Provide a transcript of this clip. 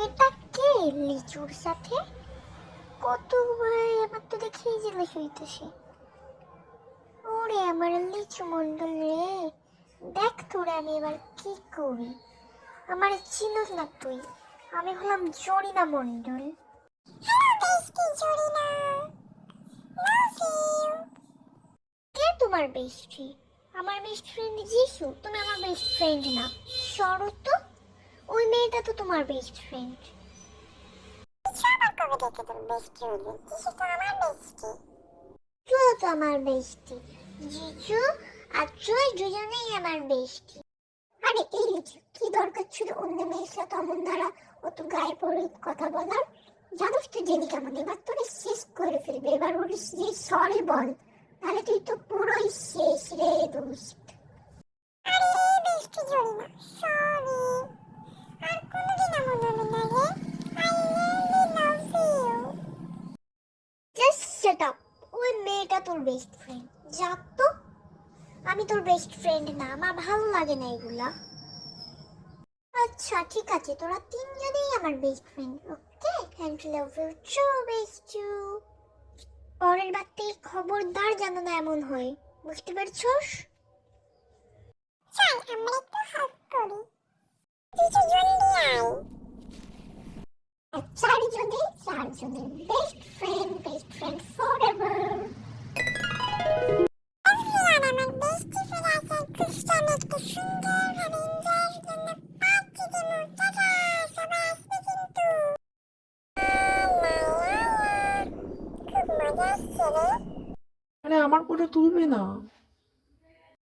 এটা কে লিচুর সাথে? কত ভাই, আমার তো দেখেই জেলাস হইতেছে। ওরে আমার লিচু মন্ডল রে, দেখ তোরে আমি এবার কি করি। আমার চিনোস না তুই, আমি হলাম জরিনা মন্ডল। কে তোমার বেস্টি? আমার বেস্ট ফ্রেন্ড যিশু, তুমি আমার বেস্ট ফ্রেন্ড না। সরো তো, ওই মেয়েটা তো তোমার বেস্ট ফ্রেন্ড। কবে থেকে তোর বেস্টি হলো? যিশু তো আমার বেস্টি। তুইও তো আমার বেস্টি। জিজু আর তুই দুজনেই আমার বেস্টি। আরে এই লিচু, কি দরকার ছিল অন্য মেয়ের সাথে অমন দ্বারা অত গায়ে পড়ে কথা বলার? জানোস তো জেনি কেমন, এবার তোরে শেষ করে ফেলবে। এবার ওর যে সরি বল, তাহলে তুই তো পুরোই শেষ রে দোস্ত। আরে বেস্টি জড়ি না, সরি। আর কোনোদিন এমন হবে না রে। I really love you. Just shut up. ওই মেয়েটা তোর বেস্ট ফ্রেন্ড, যা তো। আমি তোর বেস্ট ফ্রেন্ড না, আমার ভালো লাগে না এগুলা। আচ্ছা ঠিক আছে, তোরা তিনজনেই আমার best friend, okay? And love you too বেস্টু। পরের বার থেকে খবরদার যেন না এমন হয়, বুঝতে পারছোস? চল আমরা একটু হাগ করি। কিছু জলদি আয়। চারজনে বেস্ট ফ্রেন্ড ফরএভার। এভরিওয়ান, আমার বেস্টি ফিরে আসার ক্রিস্টান একটা সুন্দর ভাবে এনজয়ের জন্য পার্টি দেবো। টাটা, সবাই আসবে কিন্তু। খুব মজা আসছে রে। আরে আমার কোলে তুলবে না।